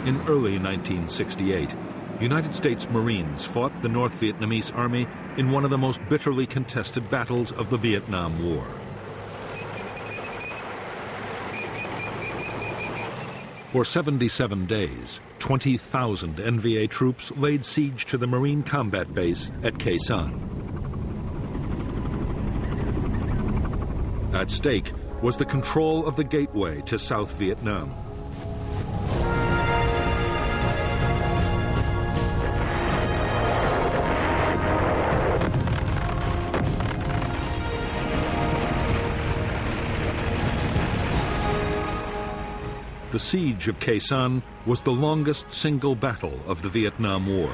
In early 1968, United States Marines fought the North Vietnamese Army in one of the most bitterly contested battles of the Vietnam War. For 77 days, 20,000 NVA troops laid siege to the Marine combat base at Khe Sanh. At stake was the control of the gateway to South Vietnam. The siege of Khe Sanh was the longest single battle of the Vietnam War.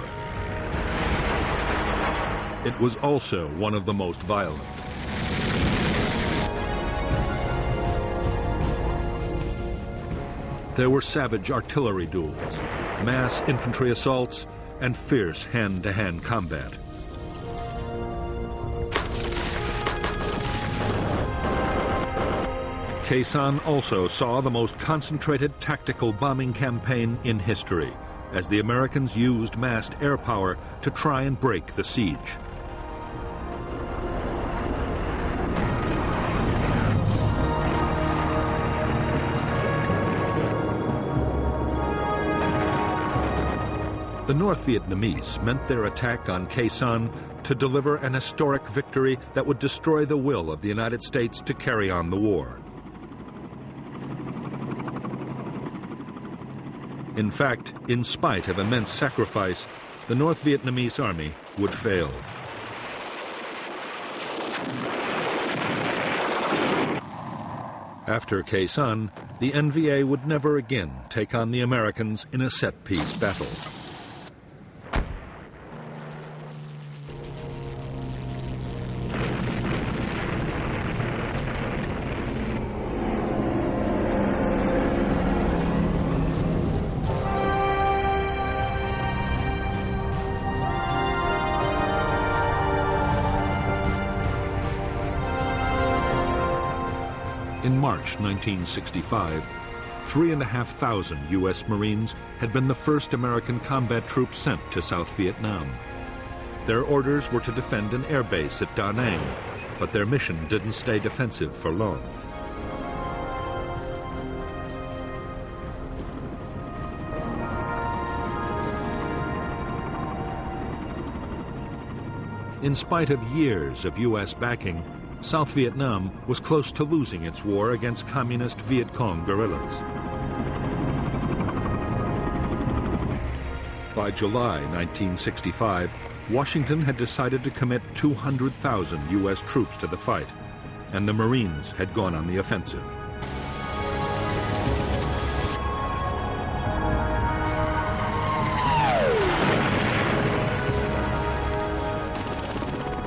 It was also one of the most violent. There were savage artillery duels, mass infantry assaults, and fierce hand-to-hand combat. Khe Sanh also saw the most concentrated tactical bombing campaign in history, as the Americans used massed air power to try and break the siege. The North Vietnamese meant their attack on Khe Sanh to deliver an historic victory that would destroy the will of the United States to carry on the war. In fact, in spite of immense sacrifice, the North Vietnamese army would fail. After Khe Sanh, the NVA would never again take on the Americans in a set-piece battle. In March 1965, 3,500 U.S. Marines had been the first American combat troops sent to South Vietnam. Their orders were to defend an air base at Da Nang, but their mission didn't stay defensive for long. In spite of years of U.S. backing, South Vietnam was close to losing its war against communist Viet Cong guerrillas. By July 1965, Washington had decided to commit 200,000 U.S. troops to the fight, and the Marines had gone on the offensive.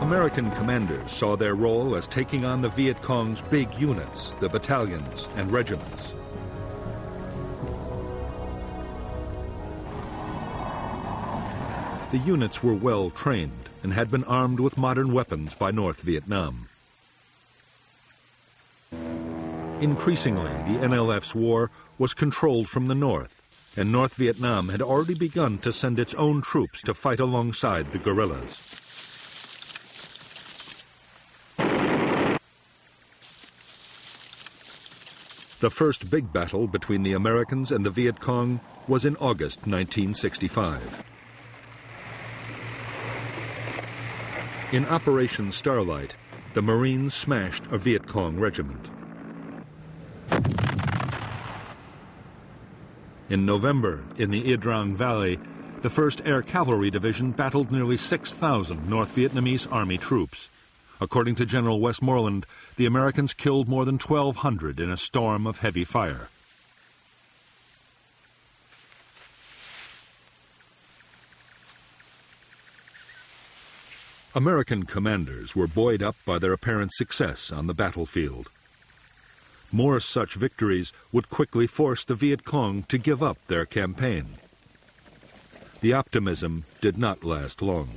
American commanders saw their role as taking on the Viet Cong's big units, the battalions and regiments. The units were well trained and had been armed with modern weapons by North Vietnam. Increasingly, the NLF's war was controlled from the north, and North Vietnam had already begun to send its own troops to fight alongside the guerrillas. The first big battle between the Americans and the Viet Cong was in August 1965. In Operation Starlight, the Marines smashed a Viet Cong regiment. In November, in the Ia Drang Valley, the 1st Air Cavalry Division battled nearly 6,000 North Vietnamese Army troops. According to General Westmoreland, the Americans killed more than 1,200 in a storm of heavy fire. American commanders were buoyed up by their apparent success on the battlefield. More such victories would quickly force the Viet Cong to give up their campaign. The optimism did not last long.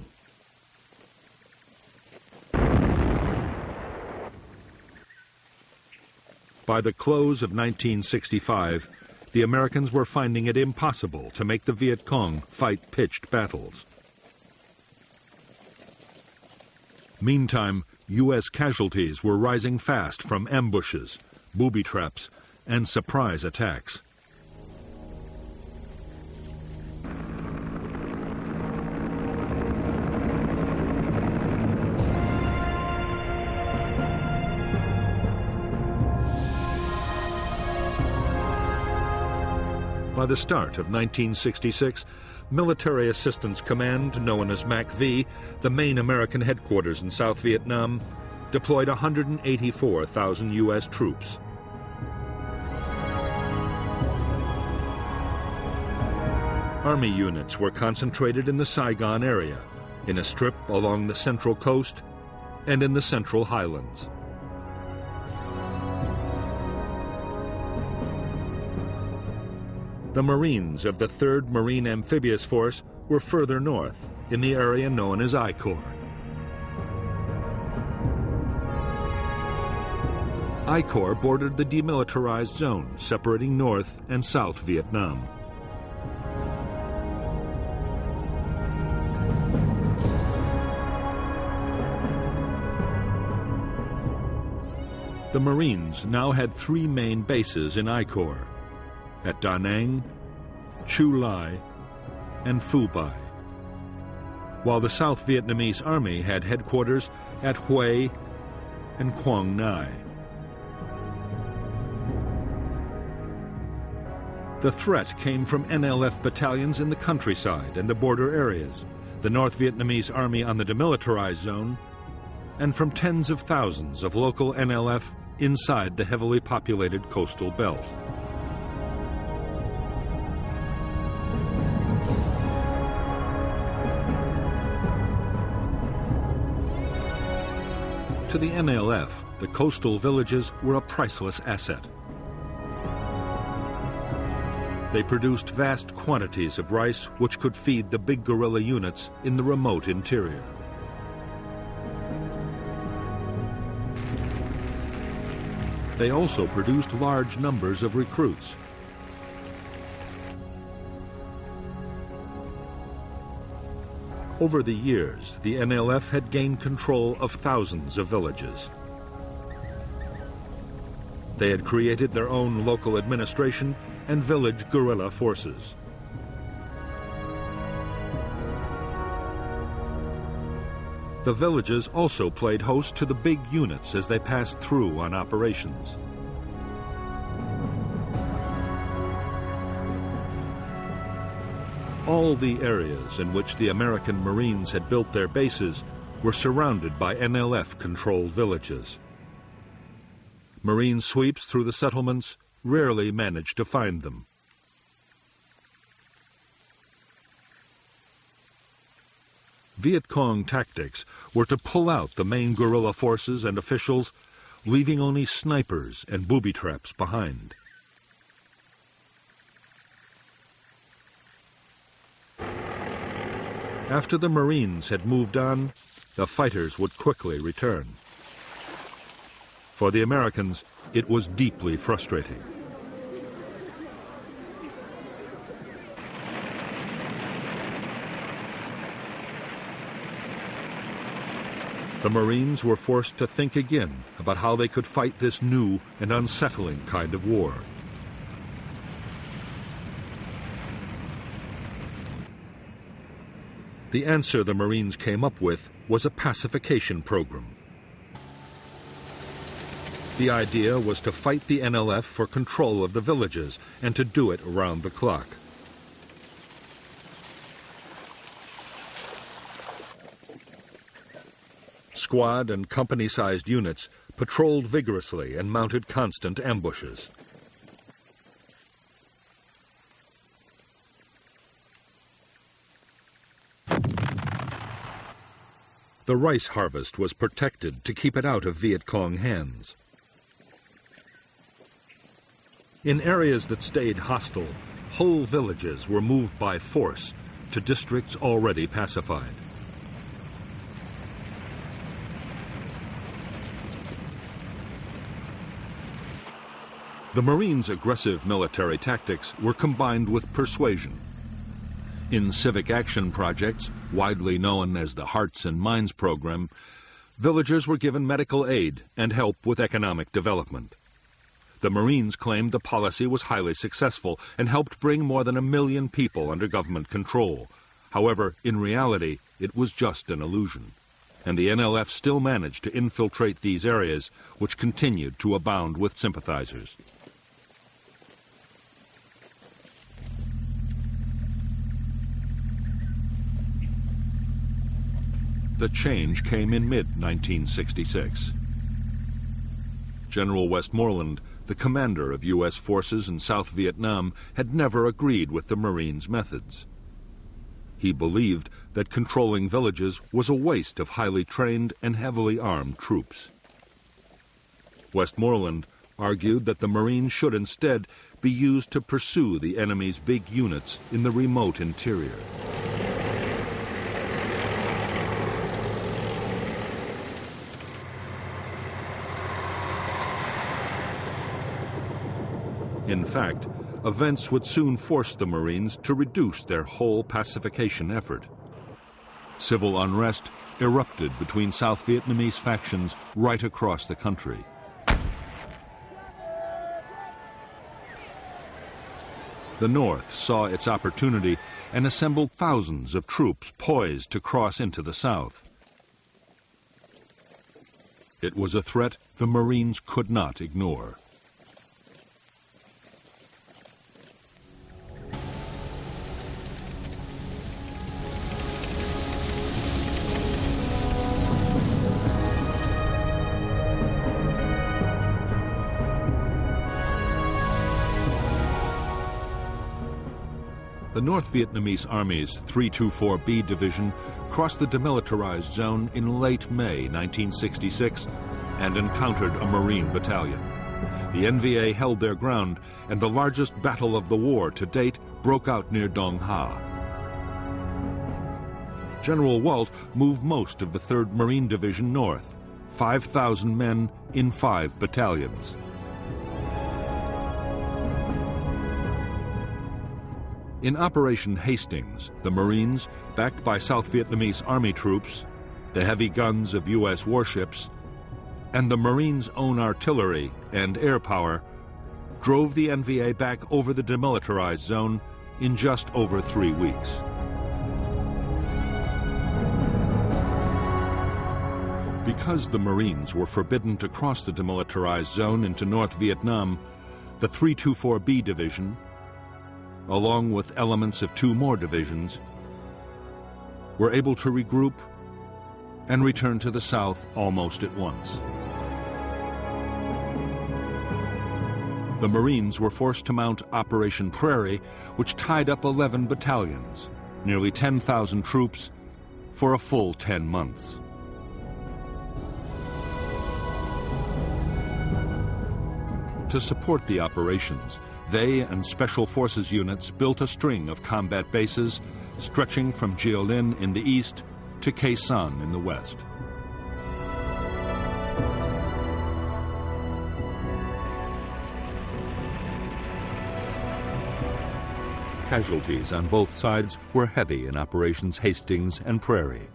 By the close of 1965, the Americans were finding it impossible to make the Viet Cong fight pitched battles. Meantime, U.S. casualties were rising fast from ambushes, booby traps, and surprise attacks. By the start of 1966, Military Assistance Command, known as MACV, the main American headquarters in South Vietnam, deployed 184,000 U.S. troops. Army units were concentrated in the Saigon area, in a strip along the Central Coast, and in the Central Highlands. The Marines of the 3rd Marine Amphibious Force were further north, in the area known as I Corps. I Corps bordered the demilitarized zone separating North and South Vietnam. The Marines now had 3 main bases in I Corps: at Da Nang, Chu Lai, and Phu Bai, while the South Vietnamese Army had headquarters at Hue and Quang Nai. The threat came from NLF battalions in the countryside and the border areas, the North Vietnamese Army on the demilitarized zone, and from tens of thousands of local NLF inside the heavily populated coastal belt. To the NLF, the coastal villages were a priceless asset. They produced vast quantities of rice which could feed the big guerrilla units in the remote interior. They also produced large numbers of recruits. Over the years, the NLF had gained control of thousands of villages. They had created their own local administration and village guerrilla forces. The villages also played host to the big units as they passed through on operations. All the areas in which the American Marines had built their bases were surrounded by NLF-controlled villages. Marine sweeps through the settlements rarely managed to find them. Viet Cong tactics were to pull out the main guerrilla forces and officials, leaving only snipers and booby traps behind. After the Marines had moved on, the fighters would quickly return. For the Americans, it was deeply frustrating. The Marines were forced to think again about how they could fight this new and unsettling kind of war. The answer the Marines came up with was a pacification program. The idea was to fight the NLF for control of the villages and to do it around the clock. Squad and company-sized units patrolled vigorously and mounted constant ambushes. The rice harvest was protected to keep it out of Viet Cong hands. In areas that stayed hostile, whole villages were moved by force to districts already pacified. The Marines' aggressive military tactics were combined with persuasion. In civic action projects, widely known as the Hearts and Minds program, villagers were given medical aid and help with economic development. The Marines claimed the policy was highly successful and helped bring more than 1 million people under government control. However, in reality, it was just an illusion, and the NLF still managed to infiltrate these areas, which continued to abound with sympathizers. The change came in mid-1966. General Westmoreland, the commander of U.S. forces in South Vietnam, had never agreed with the Marines' methods. He believed that controlling villages was a waste of highly trained and heavily armed troops. Westmoreland argued that the Marines should instead be used to pursue the enemy's big units in the remote interior. In fact, events would soon force the Marines to reduce their whole pacification effort. Civil unrest erupted between South Vietnamese factions right across the country. The North saw its opportunity and assembled thousands of troops poised to cross into the South. It was a threat the Marines could not ignore. The North Vietnamese Army's 324B Division crossed the demilitarized zone in late May 1966 and encountered a Marine battalion. The NVA held their ground, and the largest battle of the war to date broke out near Dong Ha. General Walt moved most of the 3rd Marine Division north, 5,000 men in 5 battalions. In Operation Hastings, the Marines, backed by South Vietnamese Army troops, the heavy guns of U.S. warships, and the Marines' own artillery and air power, drove the NVA back over the demilitarized zone in just over 3 weeks. Because the Marines were forbidden to cross the demilitarized zone into North Vietnam, the 324B Division, along with elements of 2 more divisions, were able to regroup and return to the south almost at once. The Marines were forced to mount Operation Prairie, which tied up 11 battalions, nearly 10,000 troops, for a full 10 months. To support the operations, they and Special Forces units built a string of combat bases stretching from Jiolin in the east to Khe Sanh in the west. Casualties on both sides were heavy in Operations Hastings and Prairie.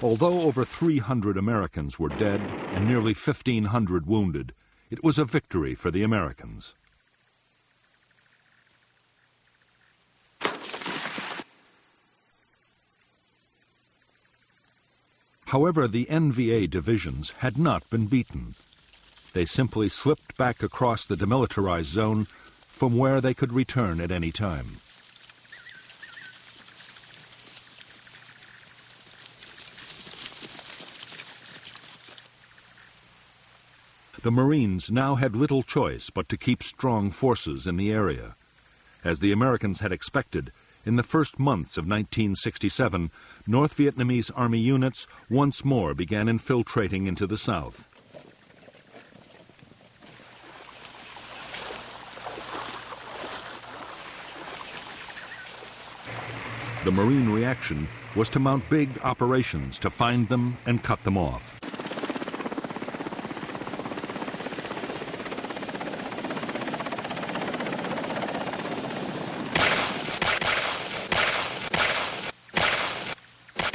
Although over 300 Americans were dead and nearly 1,500 wounded, it was a victory for the Americans. However, the NVA divisions had not been beaten. They simply slipped back across the demilitarized zone from where they could return at any time. The Marines now had little choice but to keep strong forces in the area. As the Americans had expected, in the first months of 1967, North Vietnamese Army units once more began infiltrating into the south. The Marine reaction was to mount big operations to find them and cut them off.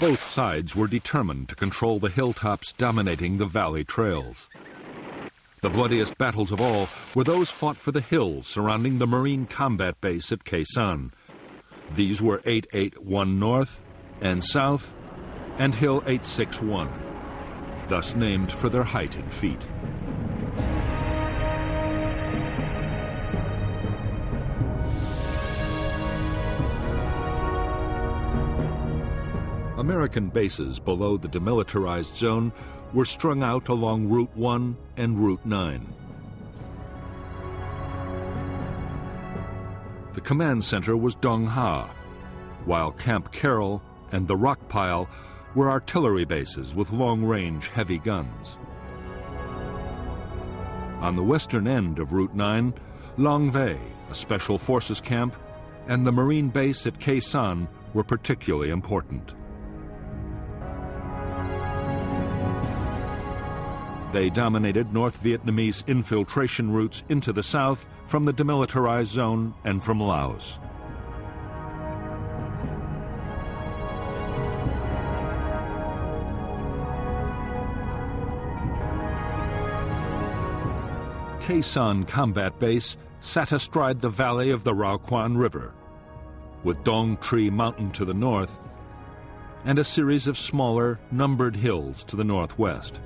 Both sides were determined to control the hilltops dominating the valley trails. The bloodiest battles of all were those fought for the hills surrounding the Marine combat base at Khe Sanh. These were 881 North and South and Hill 861, thus named for their height in feet. American bases below the demilitarized zone were strung out along Route 1 and Route 9. The command center was Dong Ha, while Camp Carroll and the Rock Pile were artillery bases with long-range heavy guns. On the western end of Route 9, Long Vei, a special forces camp, and the Marine base at Khe Sanh were particularly important. They dominated North Vietnamese infiltration routes into the south from the demilitarized zone and from Laos. Khe Sanh Combat Base sat astride the valley of the Rao Quan River, with Dong Tri Mountain to the north and a series of smaller, numbered hills to the northwest.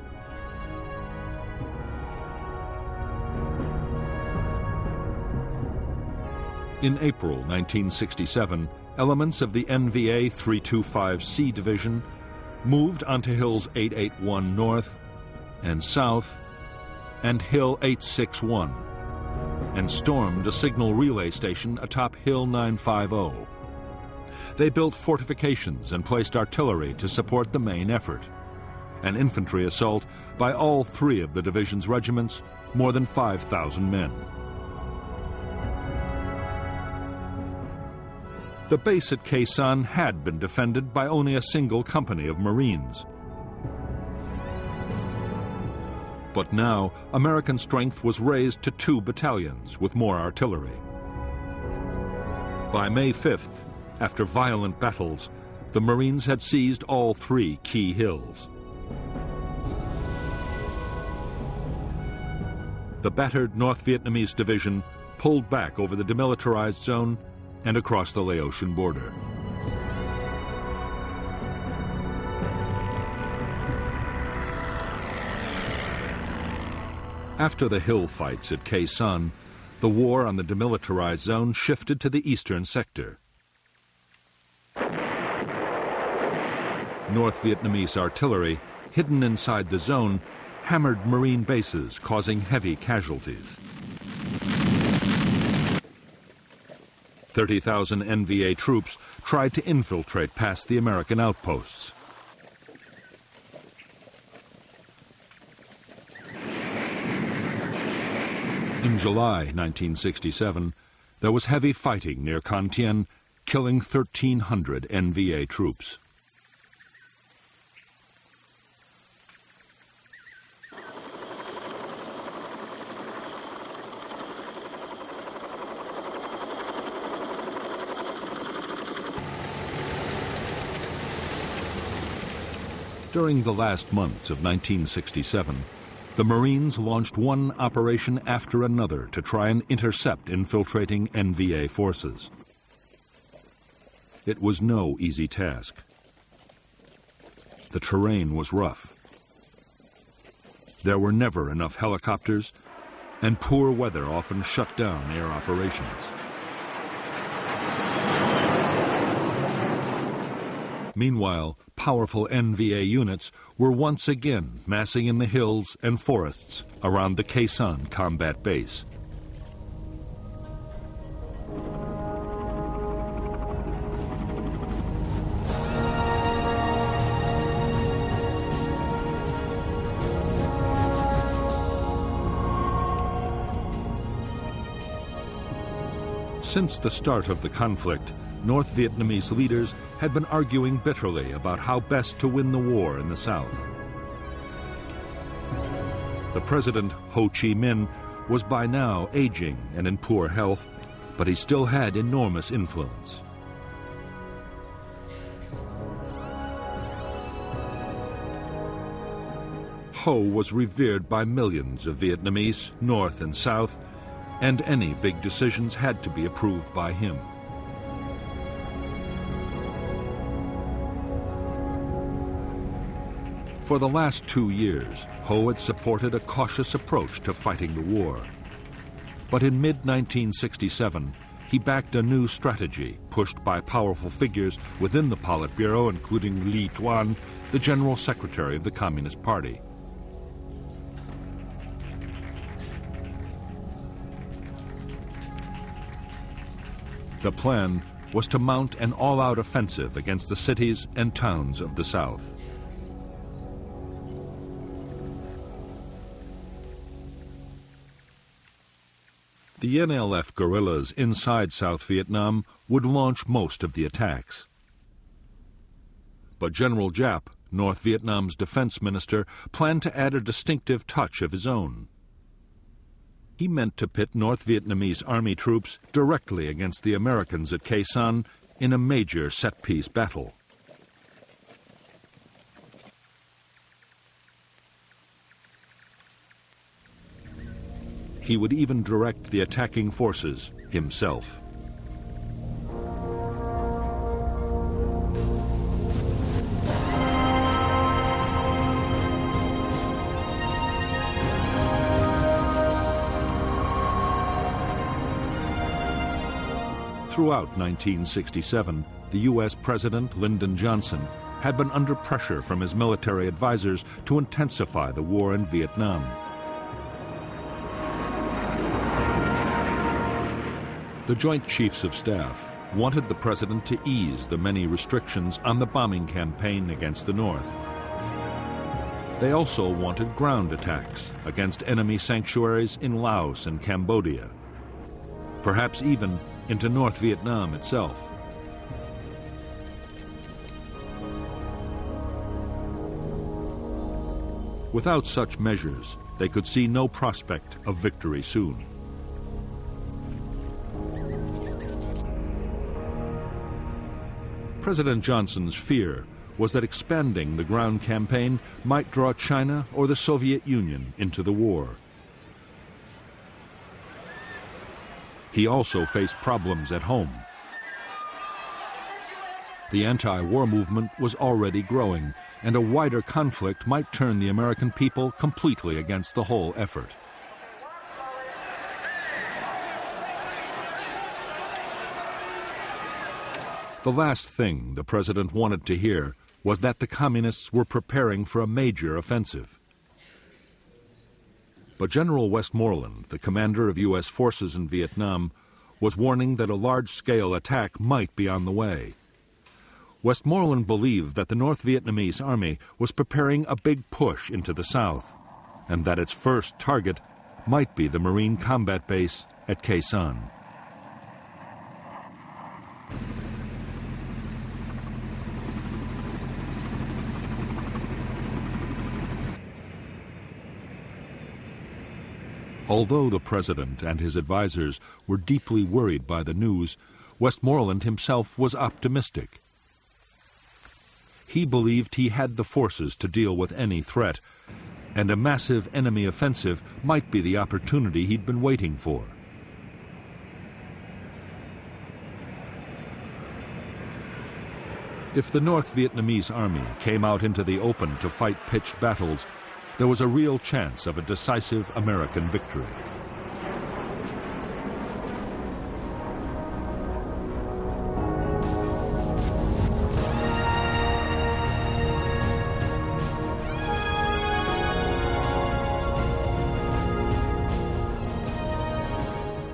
In April 1967, elements of the NVA 325C Division moved onto Hills 881 North and South and Hill 861 and stormed a signal relay station atop Hill 950. They built fortifications and placed artillery to support the main effort. An infantry assault by all three of the division's regiments, more than 5,000 men. The base at Khe Sanh had been defended by only a single company of Marines. But now, American strength was raised to 2 battalions with more artillery. By May 5th, after violent battles, the Marines had seized all 3 key hills. The battered North Vietnamese division pulled back over the demilitarized zone and across the Laotian border. After the hill fights at Khe Sanh, the war on the demilitarized zone shifted to the eastern sector. North Vietnamese artillery, hidden inside the zone, hammered Marine bases, causing heavy casualties. 30,000 NVA troops tried to infiltrate past the American outposts. In July 1967, there was heavy fighting near Con Thien, killing 1,300 NVA troops. During the last months of 1967, the Marines launched one operation after another to try and intercept infiltrating NVA forces. It was no easy task. The terrain was rough. There were never enough helicopters, and poor weather often shut down air operations. Meanwhile, powerful NVA units were once again massing in the hills and forests around the Khe Sanh combat base. Since the start of the conflict, North Vietnamese leaders had been arguing bitterly about how best to win the war in the south. The president, Ho Chi Minh, was by now aging and in poor health, but he still had enormous influence. Ho was revered by millions of Vietnamese, North and South, and any big decisions had to be approved by him. For the last 2 years, Ho had supported a cautious approach to fighting the war. But in mid-1967, he backed a new strategy pushed by powerful figures within the Politburo, including Li Tuan, the General Secretary of the Communist Party. The plan was to mount an all-out offensive against the cities and towns of the South. The NLF guerrillas inside South Vietnam would launch most of the attacks. But General Giap, North Vietnam's defense minister, planned to add a distinctive touch of his own. He meant to pit North Vietnamese army troops directly against the Americans at Khe Sanh in a major set-piece battle. He would even direct the attacking forces himself. Throughout 1967, the U.S. President Lyndon Johnson had been under pressure from his military advisors to intensify the war in Vietnam. The Joint Chiefs of Staff wanted the president to ease the many restrictions on the bombing campaign against the North. They also wanted ground attacks against enemy sanctuaries in Laos and Cambodia, perhaps even into North Vietnam itself. Without such measures, they could see no prospect of victory soon. President Johnson's fear was that expanding the ground campaign might draw China or the Soviet Union into the war. He also faced problems at home. The anti-war movement was already growing, and a wider conflict might turn the American people completely against the whole effort. The last thing the president wanted to hear was that the communists were preparing for a major offensive. But General Westmoreland, the commander of U.S. forces in Vietnam, was warning that a large-scale attack might be on the way. Westmoreland believed that the North Vietnamese army was preparing a big push into the south, and that its first target might be the Marine combat base at Khe Sanh. Although the president and his advisors were deeply worried by the news, Westmoreland himself was optimistic. He believed he had the forces to deal with any threat, and a massive enemy offensive might be the opportunity he'd been waiting for. If the North Vietnamese army came out into the open to fight pitched battles, there was a real chance of a decisive American victory.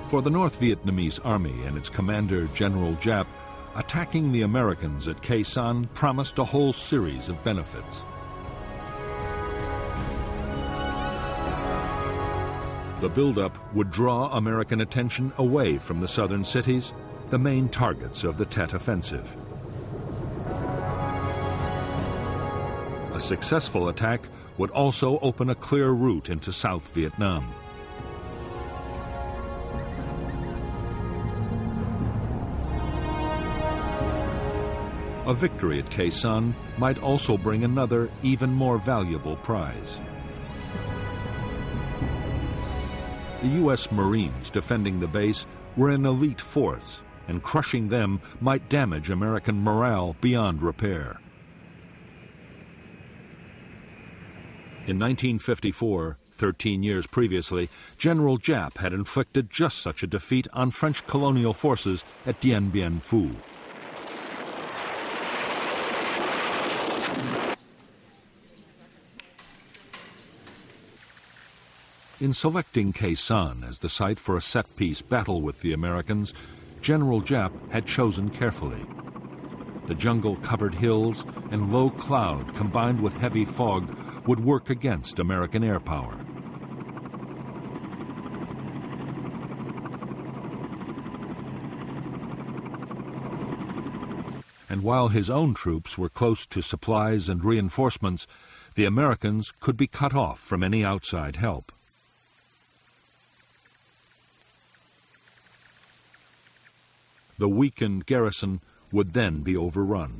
For the North Vietnamese army and its commander, General Giap, attacking the Americans at Khe Sanh promised a whole series of benefits. The buildup would draw American attention away from the southern cities, the main targets of the Tet Offensive. A successful attack would also open a clear route into South Vietnam. A victory at Khe Sanh might also bring another, even more valuable prize: The U.S. Marines defending the base were an elite force, and crushing them might damage American morale beyond repair. In 1954, 13 years previously, General Giap had inflicted just such a defeat on French colonial forces at Dien Bien Phu. In selecting Khe Sanh as the site for a set-piece battle with the Americans, General Giap had chosen carefully. The jungle-covered hills and low cloud combined with heavy fog would work against American air power. And while his own troops were close to supplies and reinforcements, the Americans could be cut off from any outside help. The weakened garrison would then be overrun.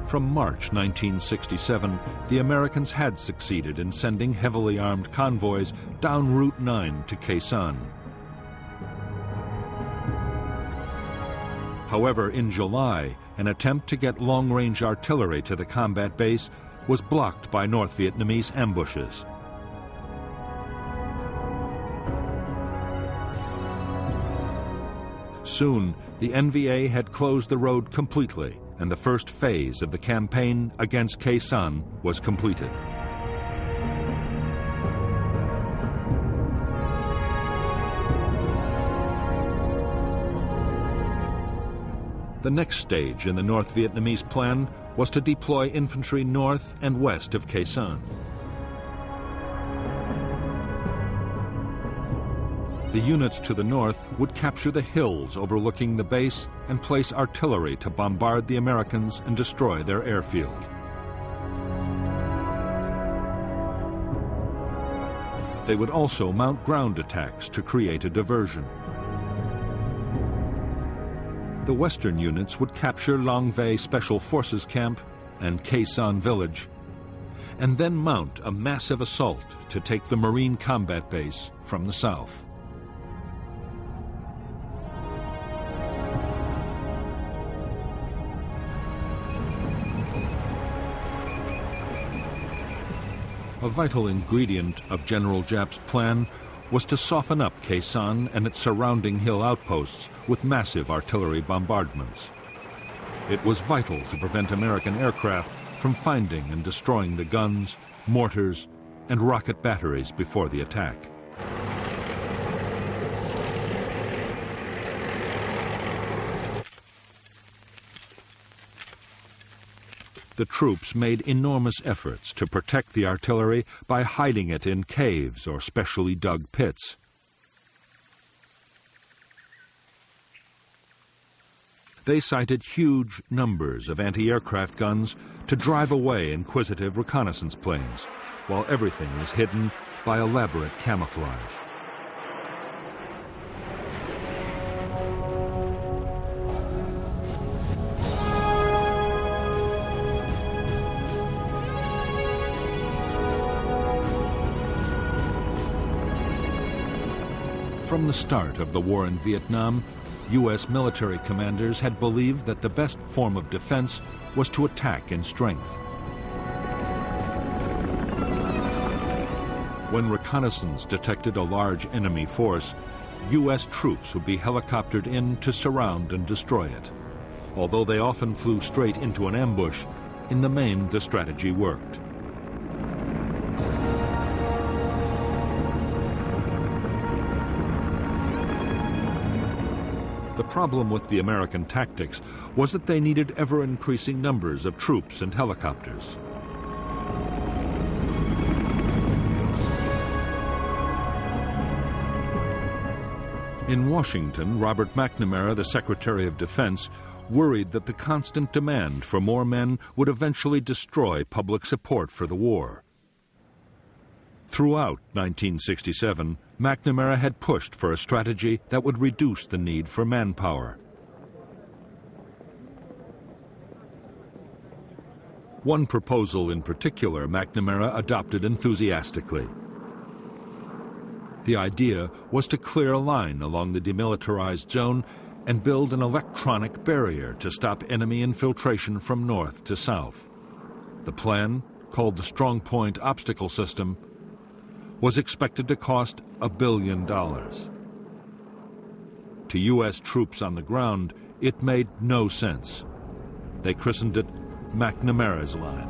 From March 1967, the Americans had succeeded in sending heavily armed convoys down Route 9 to Khe Sanh. However, in July, an attempt to get long-range artillery to the combat base was blocked by North Vietnamese ambushes. Soon, the NVA had closed the road completely, and the first phase of the campaign against Khe Sanh was completed. The next stage in the North Vietnamese plan was to deploy infantry north and west of Khe Sanh. The units to the north would capture the hills overlooking the base and place artillery to bombard the Americans and destroy their airfield. They would also mount ground attacks to create a diversion. The western units would capture Long Vei Special Forces Camp and Khe Sanh Village, and then mount a massive assault to take the Marine combat base from the south. A vital ingredient of General Giap's plan was to soften up Khe Sanh and its surrounding hill outposts with massive artillery bombardments. It was vital to prevent American aircraft from finding and destroying the guns, mortars, and rocket batteries before the attack. The troops made enormous efforts to protect the artillery by hiding it in caves or specially dug pits. They sighted huge numbers of anti-aircraft guns to drive away inquisitive reconnaissance planes, while everything was hidden by elaborate camouflage. From the start of the war in Vietnam, U.S. military commanders had believed that the best form of defense was to attack in strength. When reconnaissance detected a large enemy force, U.S. troops would be helicoptered in to surround and destroy it. Although they often flew straight into an ambush, in the main the strategy worked. The problem with the American tactics was that they needed ever-increasing numbers of troops and helicopters. In Washington, Robert McNamara, the Secretary of Defense, worried that the constant demand for more men would eventually destroy public support for the war. Throughout 1967, McNamara had pushed for a strategy that would reduce the need for manpower. One proposal in particular McNamara adopted enthusiastically. The idea was to clear a line along the demilitarized zone and build an electronic barrier to stop enemy infiltration from north to south. The plan, called the Strong Point Obstacle System, was expected to cost $1 billion. To U.S. troops on the ground, it made no sense. They christened it McNamara's Line.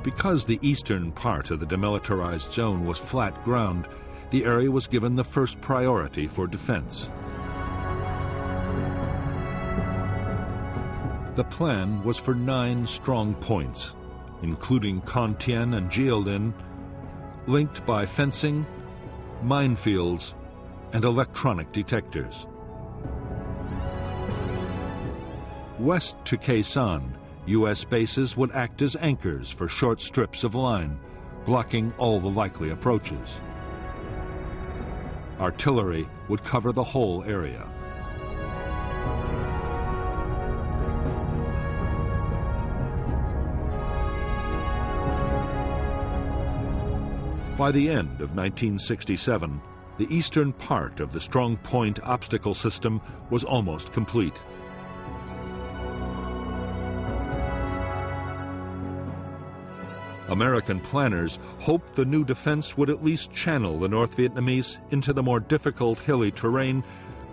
Because the eastern part of the demilitarized zone was flat ground, the area was given the first priority for defense. The plan was for 9 strong points, including Con-Tien and Jieldin, linked by fencing, minefields, and electronic detectors. West to Quezon, U.S. bases would act as anchors for short strips of line, blocking all the likely approaches. Artillery would cover the whole area. By the end of 1967, the eastern part of the Strong Point Obstacle System was almost complete. American planners hoped the new defense would at least channel the North Vietnamese into the more difficult hilly terrain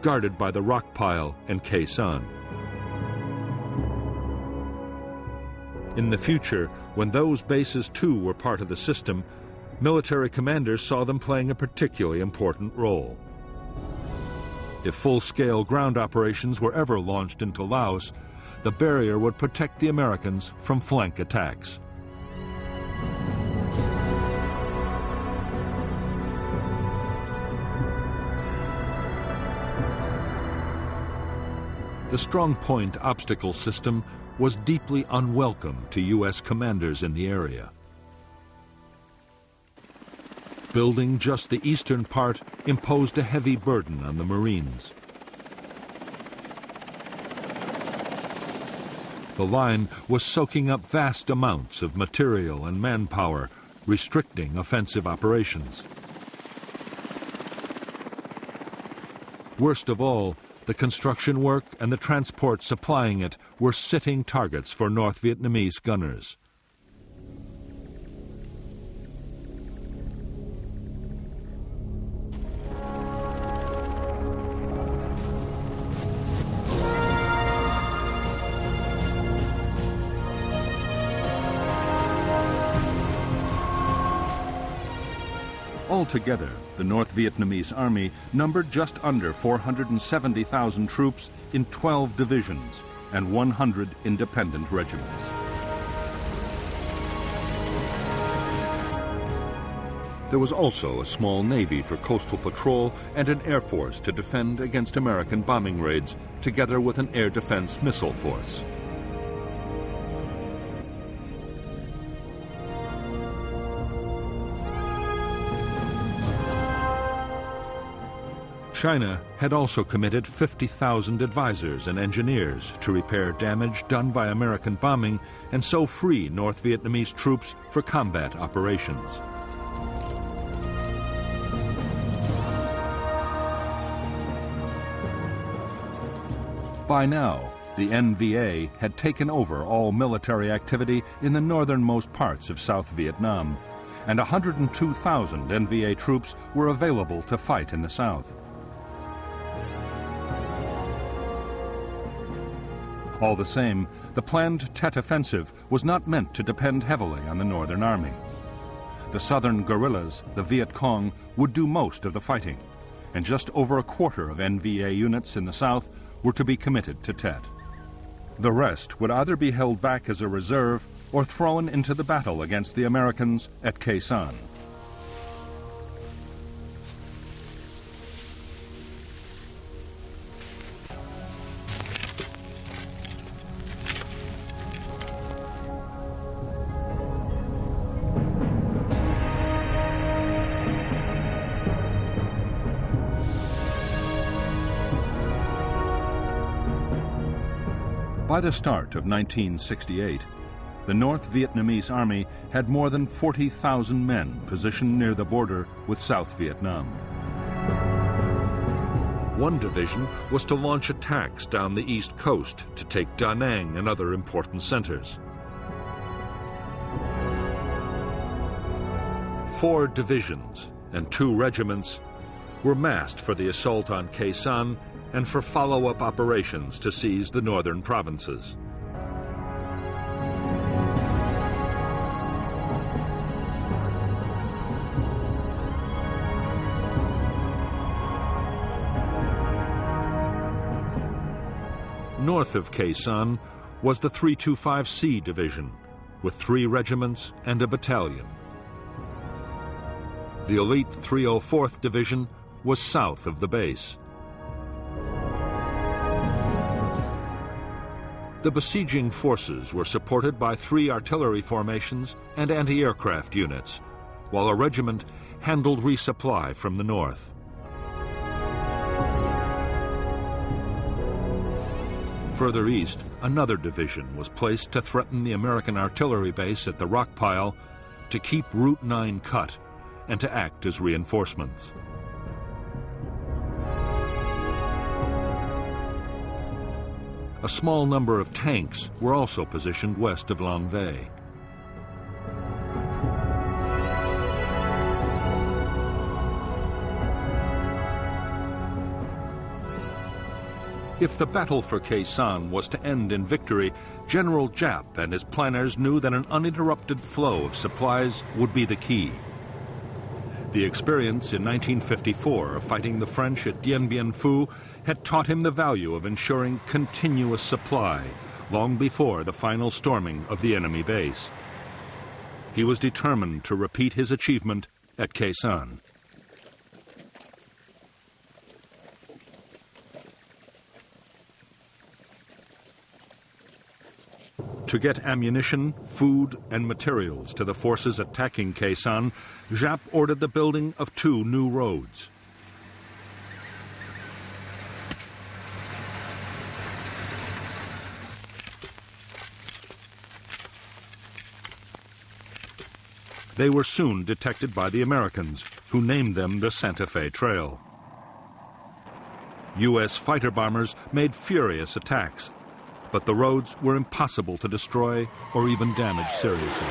guarded by the rock pile and Quezon. In the future, when those bases too were part of the system, military commanders saw them playing a particularly important role. If full-scale ground operations were ever launched into Laos, the barrier would protect the Americans from flank attacks. The Strong Point Obstacle System was deeply unwelcome to U.S. commanders in the area. Building just the eastern part imposed a heavy burden on the Marines. The line was soaking up vast amounts of material and manpower, restricting offensive operations. Worst of all, the construction work and the transport supplying it were sitting targets for North Vietnamese gunners. Altogether, the North Vietnamese army numbered just under 470,000 troops in 12 divisions and 100 independent regiments. There was also a small navy for coastal patrol and an air force to defend against American bombing raids, together with an air defense missile force. China had also committed 50,000 advisors and engineers to repair damage done by American bombing and so free North Vietnamese troops for combat operations. By now, the NVA had taken over all military activity in the northernmost parts of South Vietnam, and 102,000 NVA troops were available to fight in the south. All the same, the planned Tet Offensive was not meant to depend heavily on the Northern Army. The southern guerrillas, the Viet Cong, would do most of the fighting, and just over a quarter of NVA units in the south were to be committed to Tet. The rest would either be held back as a reserve or thrown into the battle against the Americans at Quezon. By the start of 1968, the North Vietnamese Army had more than 40,000 men positioned near the border with South Vietnam. One division was to launch attacks down the east coast to take Da Nang and other important centers. 4 divisions and 2 regiments were massed for the assault on Khe Sanh and for follow-up operations to seize the northern provinces. North of Khe Sanh was the 325C Division, with 3 regiments and a battalion. The elite 304th Division was south of the base. The besieging forces were supported by 3 artillery formations and anti-aircraft units, while a regiment handled resupply from the north. Further east, another division was placed to threaten the American artillery base at the rock pile, to keep Route 9 cut, and to act as reinforcements. A small number of tanks were also positioned west of Long Vay. If the battle for Khe Sanh was to end in victory, General Giap and his planners knew that an uninterrupted flow of supplies would be the key. The experience in 1954 of fighting the French at Dien Bien Phu had taught him the value of ensuring continuous supply long before the final storming of the enemy base. He was determined to repeat his achievement at Khe Sanh. To get ammunition, food, and materials to the forces attacking Khe Sanh, Giap ordered the building of 2 new roads. They were soon detected by the Americans, who named them the Santa Fe Trail. U.S. fighter bombers made furious attacks, but the roads were impossible to destroy or even damage seriously.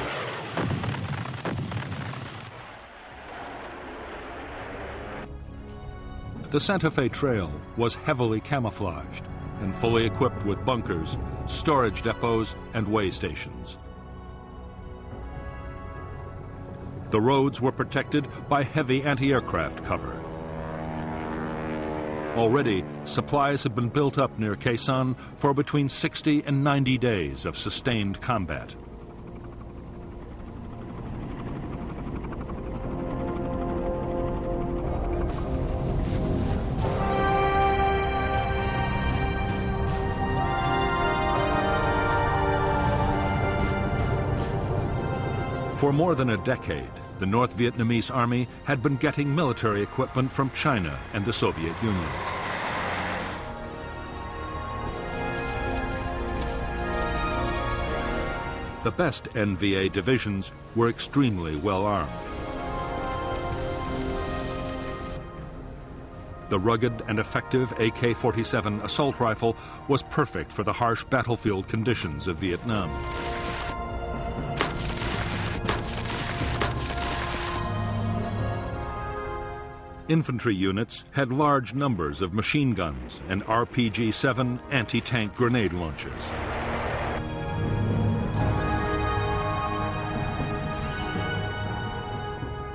The Santa Fe Trail was heavily camouflaged and fully equipped with bunkers, storage depots, and way stations. The roads were protected by heavy anti-aircraft cover. Already, supplies have been built up near Khe Sanh for between 60 and 90 days of sustained combat. For more than a decade, the North Vietnamese Army had been getting military equipment from China and the Soviet Union. The best NVA divisions were extremely well armed. The rugged and effective AK-47 assault rifle was perfect for the harsh battlefield conditions of Vietnam. Infantry units had large numbers of machine guns and RPG-7 anti-tank grenade launchers.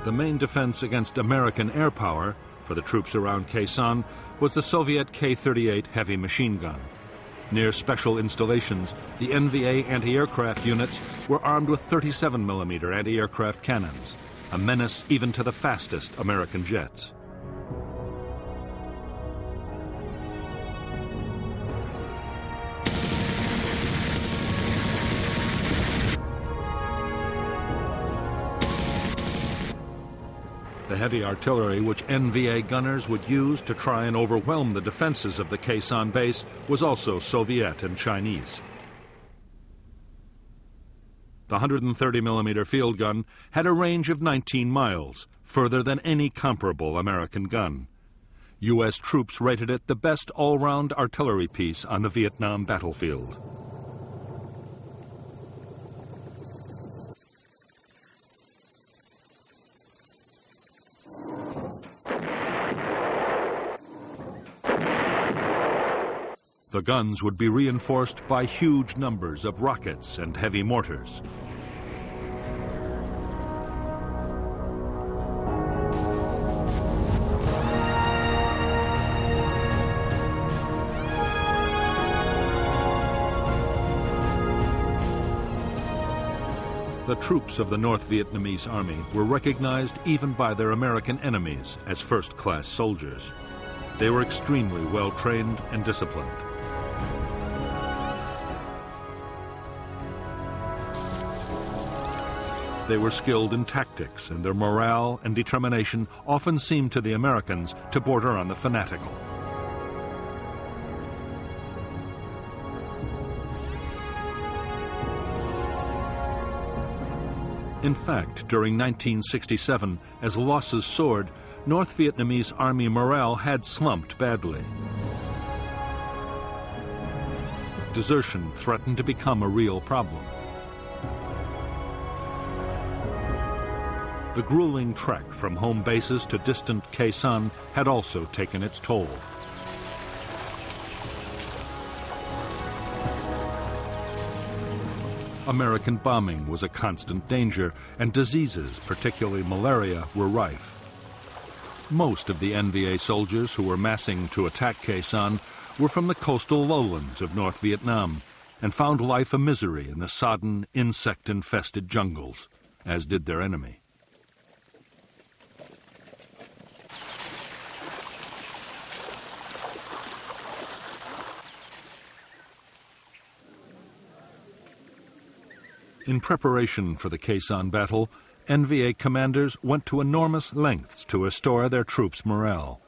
The main defense against American air power for the troops around Khe Sanh was the Soviet K-38 heavy machine gun. Near special installations, the NVA anti-aircraft units were armed with 37mm anti-aircraft cannons, a menace even to the fastest American jets. The heavy artillery which NVA gunners would use to try and overwhelm the defenses of the Khe Sanh base was also Soviet and Chinese. the 130mm field gun had a range of 19 miles, further than any comparable American gun. U.S. troops rated it the best all-round artillery piece on the Vietnam battlefield. The guns would be reinforced by huge numbers of rockets and heavy mortars. The troops of the North Vietnamese Army were recognized even by their American enemies as first-class soldiers. They were extremely well-trained and disciplined. They were skilled in tactics, and their morale and determination often seemed to the Americans to border on the fanatical. In fact, during 1967, as losses soared, North Vietnamese Army morale had slumped badly. Desertion threatened to become a real problem. The grueling trek from home bases to distant Khe Sanh had also taken its toll. American bombing was a constant danger, and diseases, particularly malaria, were rife. Most of the NVA soldiers who were massing to attack Khe Sanh were from the coastal lowlands of North Vietnam and found life a misery in the sodden, insect-infested jungles, as did their enemy. In preparation for the Khe Sanh battle, NVA commanders went to enormous lengths to restore their troops' morale.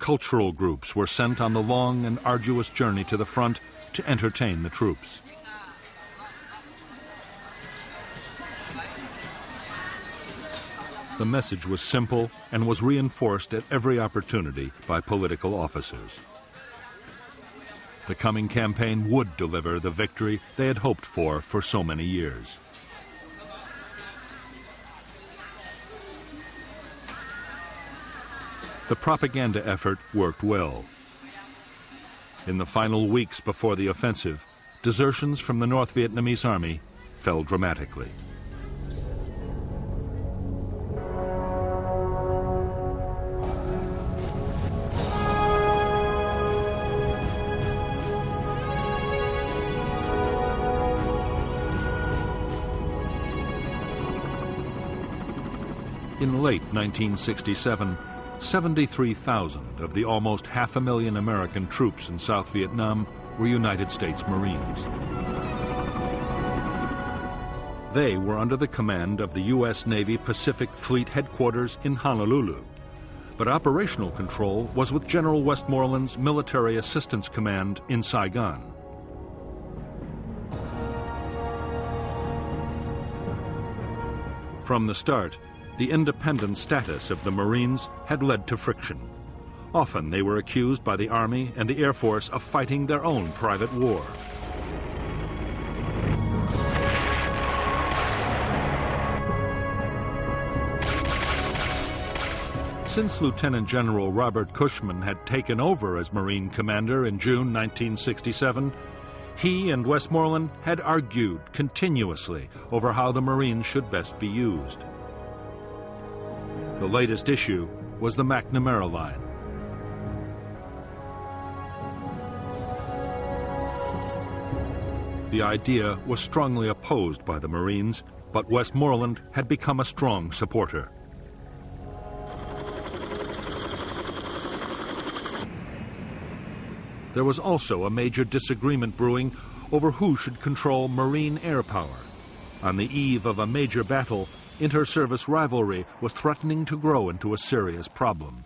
Cultural groups were sent on the long and arduous journey to the front to entertain the troops. The message was simple and was reinforced at every opportunity by political officers. The coming campaign would deliver the victory they had hoped for so many years. The propaganda effort worked well. In the final weeks before the offensive, desertions from the North Vietnamese Army fell dramatically. In late 1967, 73,000 of the almost 500,000 American troops in South Vietnam were United States Marines. They were under the command of the U.S. Navy Pacific Fleet Headquarters in Honolulu, but operational control was with General Westmoreland's Military Assistance Command in Saigon. From the start, the independent status of the Marines had led to friction. Often they were accused by the Army and the Air Force of fighting their own private war. Since Lieutenant General Robert Cushman had taken over as Marine commander in June 1967, he and Westmoreland had argued continuously over how the Marines should best be used. The latest issue was the McNamara Line. The idea was strongly opposed by the Marines, but Westmoreland had become a strong supporter. There was also a major disagreement brewing over who should control Marine air power. On the eve of a major battle, inter-service rivalry was threatening to grow into a serious problem.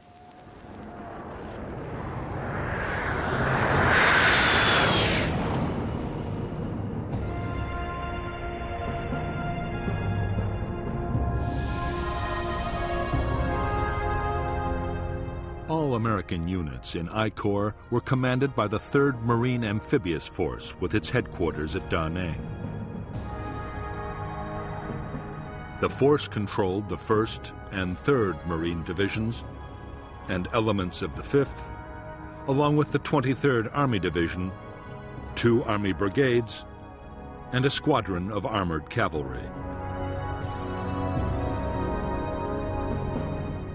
American units in I Corps were commanded by the 3rd Marine Amphibious Force with its headquarters at Da Nang. The force controlled the 1st and 3rd Marine Divisions and elements of the 5th, along with the 23rd Army Division, 2 Army brigades, and a squadron of armored cavalry.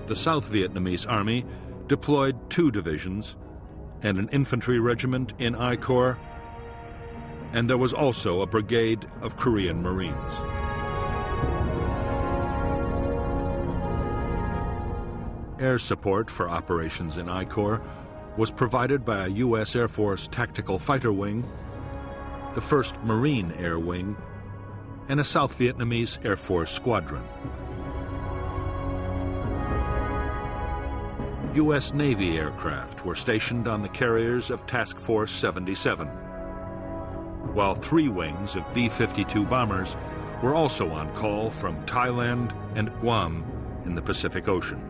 The South Vietnamese Army deployed 2 divisions and an infantry regiment in I Corps, and there was also a brigade of Korean Marines. Air support for operations in I Corps was provided by a U.S. Air Force Tactical Fighter Wing, the 1st Marine Air Wing, and a South Vietnamese Air Force Squadron. U.S. Navy aircraft were stationed on the carriers of Task Force 77, while 3 wings of B-52 bombers were also on call from Thailand and Guam in the Pacific Ocean.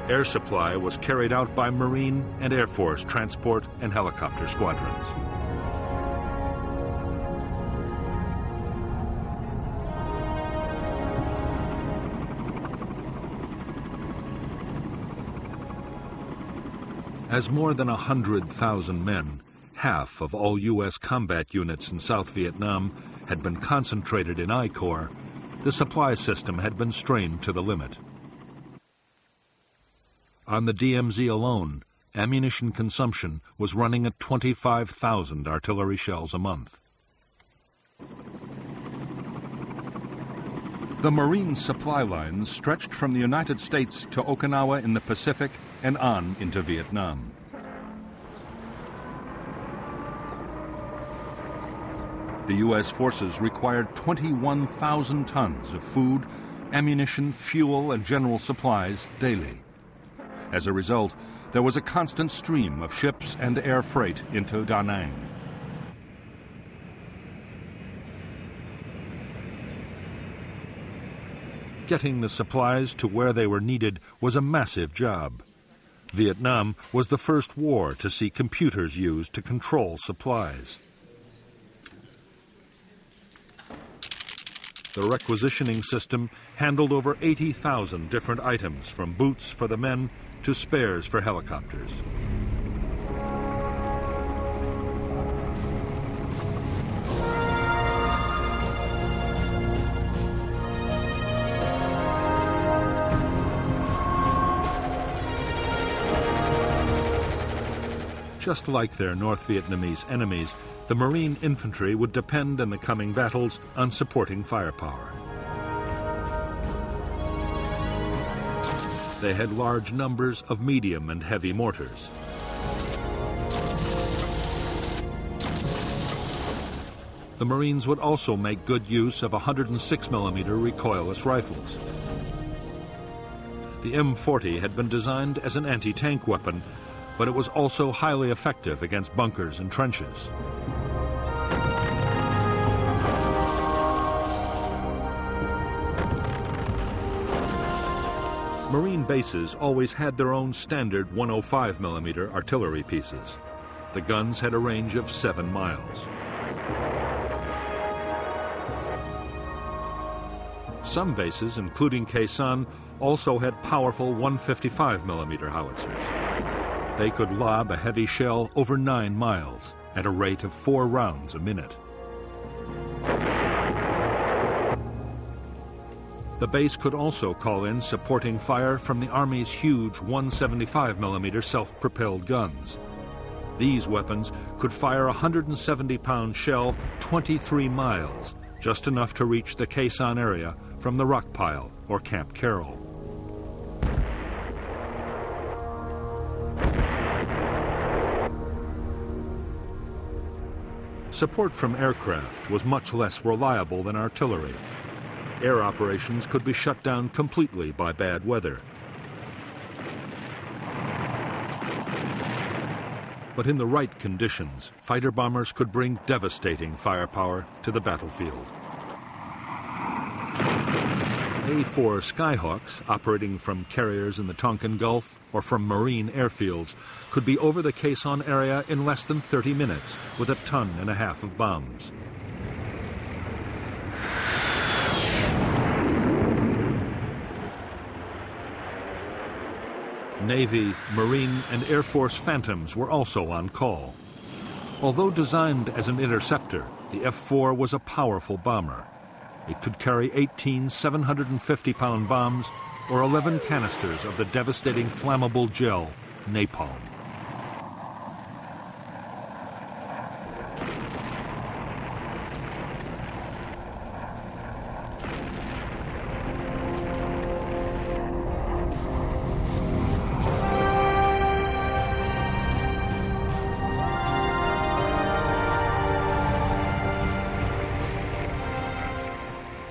Air supply was carried out by Marine and Air Force transport and helicopter squadrons. As more than 100,000 men, half of all U.S. combat units in South Vietnam, had been concentrated in I Corps, the supply system had been strained to the limit. On the DMZ alone, ammunition consumption was running at 25,000 artillery shells a month. The Marine supply lines stretched from the United States to Okinawa in the Pacific and on into Vietnam. The U.S. forces required 21,000 tons of food, ammunition, fuel, and general supplies daily. As a result, there was a constant stream of ships and air freight into Da Nang. Getting the supplies to where they were needed was a massive job. Vietnam was the first war to see computers used to control supplies. The requisitioning system handled over 80,000 different items, from boots for the men to spares for helicopters. Just like their North Vietnamese enemies, the Marine infantry would depend in the coming battles on supporting firepower. They had large numbers of medium and heavy mortars. The Marines would also make good use of 106mm recoilless rifles. The M40 had been designed as an anti-tank weapon, but it was also highly effective against bunkers and trenches. Marine bases always had their own standard 105mm artillery pieces. The guns had a range of 7 miles. Some bases, including Khe Sanh, also had powerful 155mm howitzers. They could lob a heavy shell over 9 miles at a rate of 4 rounds a minute. The base could also call in supporting fire from the Army's huge 175mm self-propelled guns. These weapons could fire a 170-pound shell 23 miles, just enough to reach the Khe Sanh area from the rock pile or Camp Carroll. Support from aircraft was much less reliable than artillery. Air operations could be shut down completely by bad weather. But in the right conditions, fighter bombers could bring devastating firepower to the battlefield. A-4 Skyhawks, operating from carriers in the Tonkin Gulf or from marine airfields, could be over the Khe Sanh area in less than 30 minutes with 1.5 tons of bombs. Navy, Marine, and Air Force Phantoms were also on call. Although designed as an interceptor, the F-4 was a powerful bomber. It could carry 18 750-pound bombs or 11 canisters of the devastating flammable gel, napalm.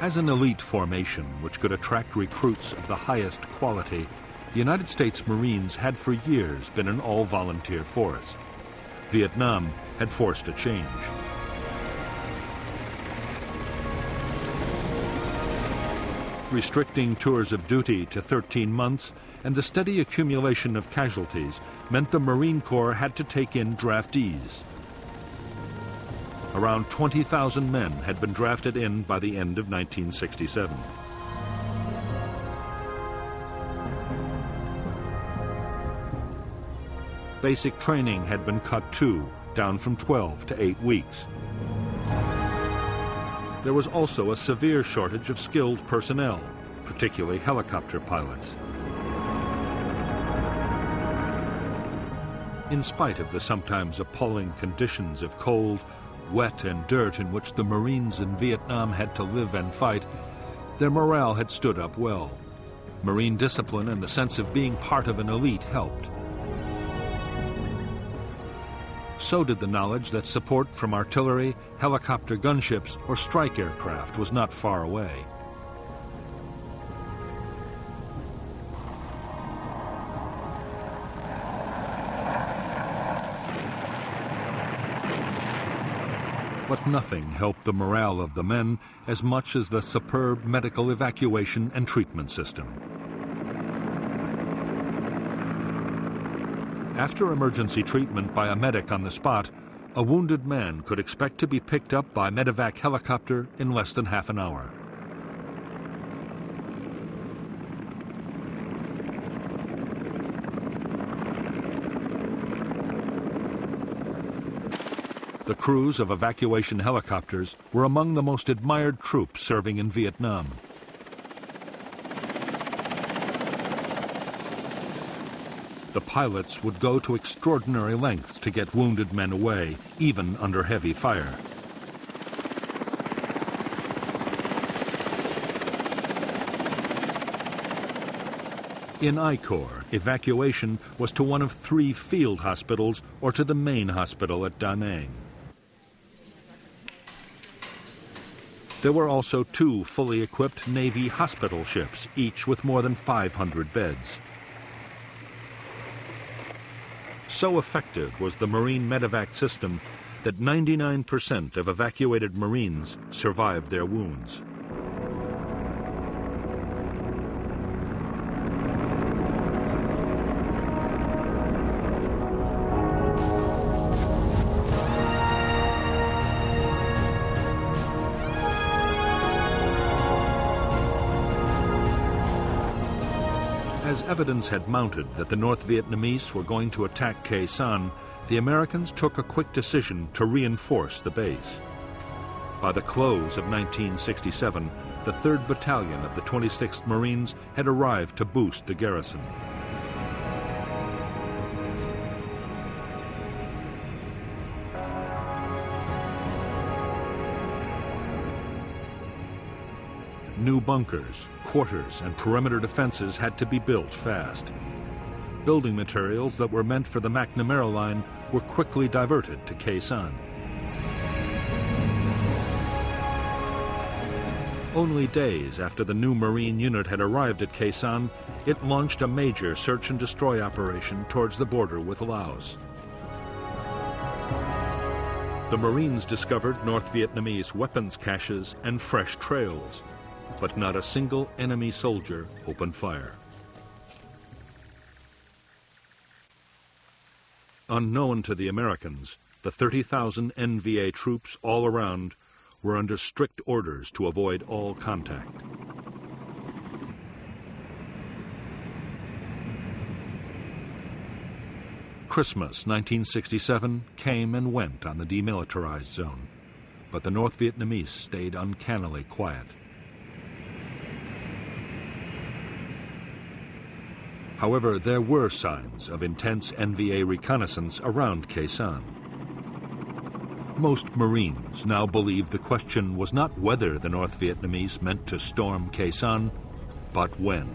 As an elite formation which could attract recruits of the highest quality, the United States Marines had for years been an all-volunteer force. Vietnam had forced a change. Restricting tours of duty to 13 months and the steady accumulation of casualties meant the Marine Corps had to take in draftees. Around 20,000 men had been drafted in by the end of 1967. Basic training had been cut too, down from 12 to 8 weeks. There was also a severe shortage of skilled personnel, particularly helicopter pilots. In spite of the sometimes appalling conditions of cold, wet and dirt in which the Marines in Vietnam had to live and fight, their morale had stood up well. Marine discipline and the sense of being part of an elite helped. So did the knowledge that support from artillery, helicopter gunships, or strike aircraft was not far away. But nothing helped the morale of the men as much as the superb medical evacuation and treatment system. After emergency treatment by a medic on the spot, a wounded man could expect to be picked up by medevac helicopter in less than half an hour. The crews of evacuation helicopters were among the most admired troops serving in Vietnam. The pilots would go to extraordinary lengths to get wounded men away, even under heavy fire. In I Corps, evacuation was to one of 3 field hospitals or to the main hospital at Da Nang. There were also 2 fully equipped Navy hospital ships, each with more than 500 beds. So effective was the Marine medevac system that 99% of evacuated Marines survived their wounds. As evidence had mounted that the North Vietnamese were going to attack Khe Sanh, the Americans took a quick decision to reinforce the base. By the close of 1967, the 3rd Battalion of the 26th Marines had arrived to boost the garrison. New bunkers, quarters, and perimeter defenses had to be built fast. Building materials that were meant for the McNamara Line were quickly diverted to Khe Sanh. Only days after the new Marine unit had arrived at Khe Sanh, it launched a major search and destroy operation towards the border with Laos. The Marines discovered North Vietnamese weapons caches and fresh trails. but not a single enemy soldier opened fire. Unknown to the Americans, the 30,000 NVA troops all around were under strict orders to avoid all contact. Christmas 1967 came and went on the demilitarized zone, but the North Vietnamese stayed uncannily quiet. However, there were signs of intense NVA reconnaissance around Khe Sanh. Most Marines now believed the question was not whether the North Vietnamese meant to storm Khe Sanh, but when.